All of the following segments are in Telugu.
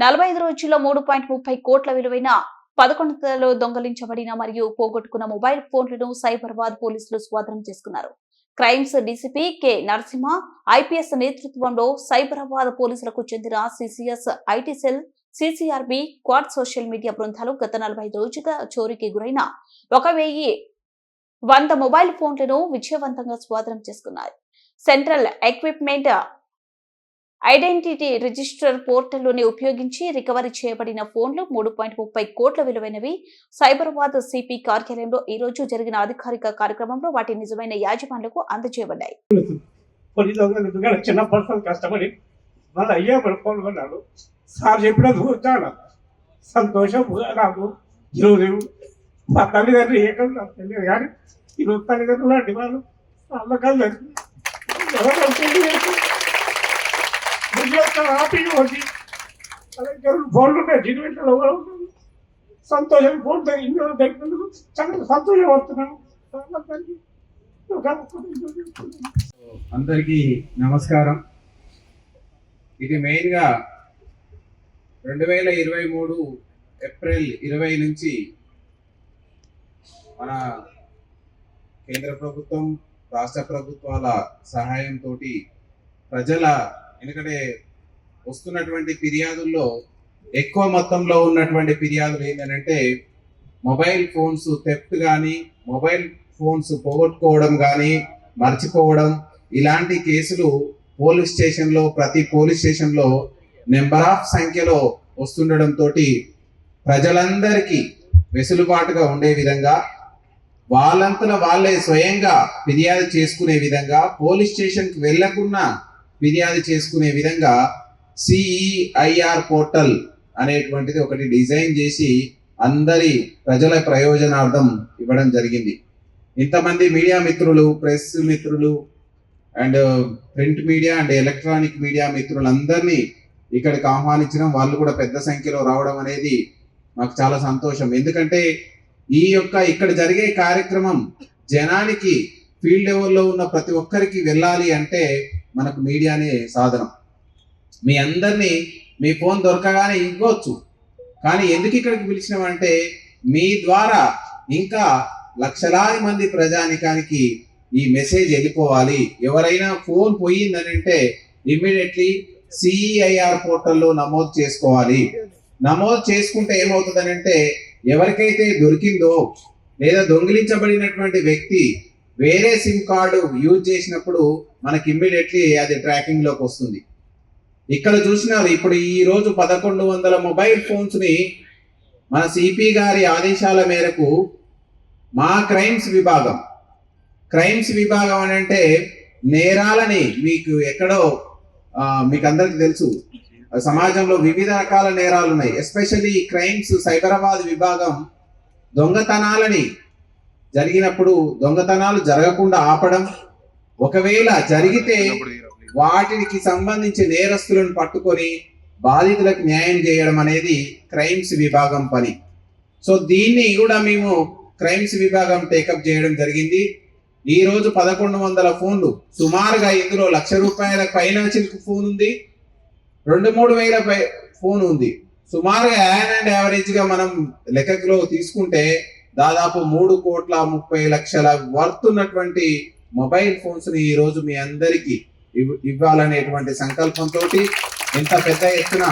45 రోజుల్లో 3.30 కోట్ల విలువైన 11 దొంగలించబడిన మరియు పోగొట్టుకున్న మొబైల్ ఫోన్లను సైబరాబాద్ పోలీసులు స్వాధీనం చేసుకున్నారు. Crimes DCP K Narasimha IPS నేతృత్వంలో సైబరాబాద్ పోలీసులకు చెందిన CCS IT cell, CCRB quad social media బృందాలు గత 45 రోజులుగా చోరీకి గురైన 1100 మొబైల్ ఫోన్లను విజయవంతంగా స్వాధీనం చేసుకున్నారు. సెంట్రల్ ఎక్విప్మెంట్ ఐడెంటిటీ రిజిస్టర్ పోర్టల్లోని ఉపయోగించి రికవరీ చేయబడిన ఫోన్లు 3.30 కోట్ల విలువైనవి. సైబరాబాద్ సిపి కార్యాలయంలో ఈ రోజు జరిగిన అధికారిక కార్యక్రమంలో వాటి నిజమైన యాజమాన్లకు అందజేయబడ్డాయి. సార్ చెప్పినది చాలా సంతోషం. నాకు ఈరోజు మా తల్లిదండ్రులు ఏకం నాకు తెలియదు, కానీ ఈరోజు తల్లిదండ్రులు లాంటి వాళ్ళు అమ్మకాలు హ్యాపీగా వచ్చి ఫోన్లు ఉన్నాయి. జీవితంలో సంతోషం. ఫోన్ ఇంట్లో దగ్గర చాలా సంతోషం పడుతున్నాను. అందరికీ నమస్కారం. ఇది మెయిన్గా 2023 ఏప్రిల్ 20 నుంచి మన కేంద్ర ప్రభుత్వం, రాష్ట్ర ప్రభుత్వాల సహాయంతో ప్రజల ఎందుకంటే వస్తున్నటువంటి ఫిర్యాదుల్లో ఎక్కువ మొత్తంలో ఉన్నటువంటి ఫిర్యాదులు ఏంటంటే మొబైల్ ఫోన్స్ థెఫ్ట్ కానీ, మొబైల్ ఫోన్స్ పోగొట్టుకోవడం కానీ, మర్చిపోవడం, ఇలాంటి కేసులు ప్రతి పోలీస్ స్టేషన్లో నెంబర్ ఆఫ్ సంఖ్యలో వస్తుండడంతో ప్రజలందరికీ వెసులుబాటుగా ఉండే విధంగా, వాళ్ళంతలో వాళ్ళే స్వయంగా ఫిర్యాదు చేసుకునే విధంగా, పోలీస్ స్టేషన్కి వెళ్లకుండా ఫిర్యాదు చేసుకునే విధంగా సిఈఐఆర్ పోర్టల్ అనేటువంటిది ఒకటి డిజైన్ చేసి అందరి ప్రజల ప్రయోజనార్థం ఇవ్వడం జరిగింది. ఇంతమంది మీడియా మిత్రులు, ప్రెస్ మిత్రులు and print media and electronic media మిత్రులందరినీ ఇక్కడికి ఆహ్వానించడం, వాళ్ళు కూడా పెద్ద సంఖ్యలో రావడం అనేది మాకు చాలా సంతోషం. ఎందుకంటే ఇక్కడ జరిగే కార్యక్రమం జనానికి ఫీల్డ్ లెవెల్లో ఉన్న ప్రతి ఒక్కరికి వెళ్ళాలి అంటే మనకు మీడియానే సాధనం. మీ అందరినీ మీ ఫోన్ దొరకగానే ఇవ్వచ్చు, కానీ ఎందుకు ఇక్కడికి పిలిచినామంటే మీ ద్వారా ఇంకా లక్షలాది మంది ప్రజానికానికి ఈ మెసేజ్ వెళ్ళిపోవాలి. ఎవరైనా ఫోన్ పోయిందని అంటే ఇమ్మీడియట్లీ సిఈఐఆర్ పోర్టల్లో నమోదు చేసుకోవాలి. నమోదు చేసుకుంటే ఏమవుతుందని అంటే ఎవరికైతే దొరికిందో లేదా దొంగిలించబడినటువంటి వ్యక్తి వేరే సిమ్ కార్డు యూజ్ చేసినప్పుడు మనకి ఇమ్మీడియట్లీ అది ట్రాకింగ్ లోకి వస్తుంది. ఇక్కడ చూసినారు, ఇప్పుడు ఈ రోజు 1100 మొబైల్ ఫోన్స్ ని మన సిపి గారి ఆదేశాల మేరకు మా క్రైమ్స్ విభాగం అని అంటే నేరాలని మీకు ఎక్కడో మీకు అందరికి తెలుసు, సమాజంలో వివిధ రకాల నేరాలు ఉన్నాయి. ఎస్పెషల్లీ క్రైమ్స్ సైబరాబాద్ విభాగం దొంగతనాలని జరిగినప్పుడు దొంగతనాలు జరగకుండా ఆపడం, ఒకవేళ జరిగితే వాటికి సంబంధించి నేరస్తులను పట్టుకొని బాధితులకు న్యాయం చేయడం అనేది క్రైమ్స్ విభాగం పని. సో దీన్ని కూడా మేము క్రైమ్స్ విభాగం టేకప్ చేయడం జరిగింది. ఈ రోజు 1100 ఫోన్లు, సుమారుగా ఇందులో ₹1,00,000 పైన చిలుకు ఫోన్ ఉంది, 2-3 వేల ఫోన్ ఉంది. సుమారుగా యావరేజ్ గా మనం లెక్కలో తీసుకుంటే దాదాపు 3,30,00,000 వర్త్ ఉన్నటువంటి మొబైల్ ఫోన్స్ ని ఈ రోజు మీ అందరికీ ఇవ్వాలనేటువంటి సంకల్పంతో ఇంత పెద్ద ఎత్తున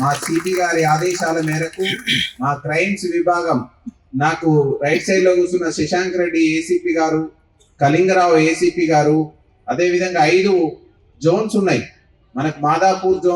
మా సిపి గారి ఆదేశాల మేరకు మా క్రైమ్స్ విభాగం, నాకు రైట్ సైడ్ లో కూర్చున్న శశాంక్ రెడ్డి ఏసీపీ గారు, కళింగరావు ఏసీపీ గారు, అదేవిధంగా 5 జోన్స్ ఉన్నాయి మనకు. మాదాపూర్ జోన్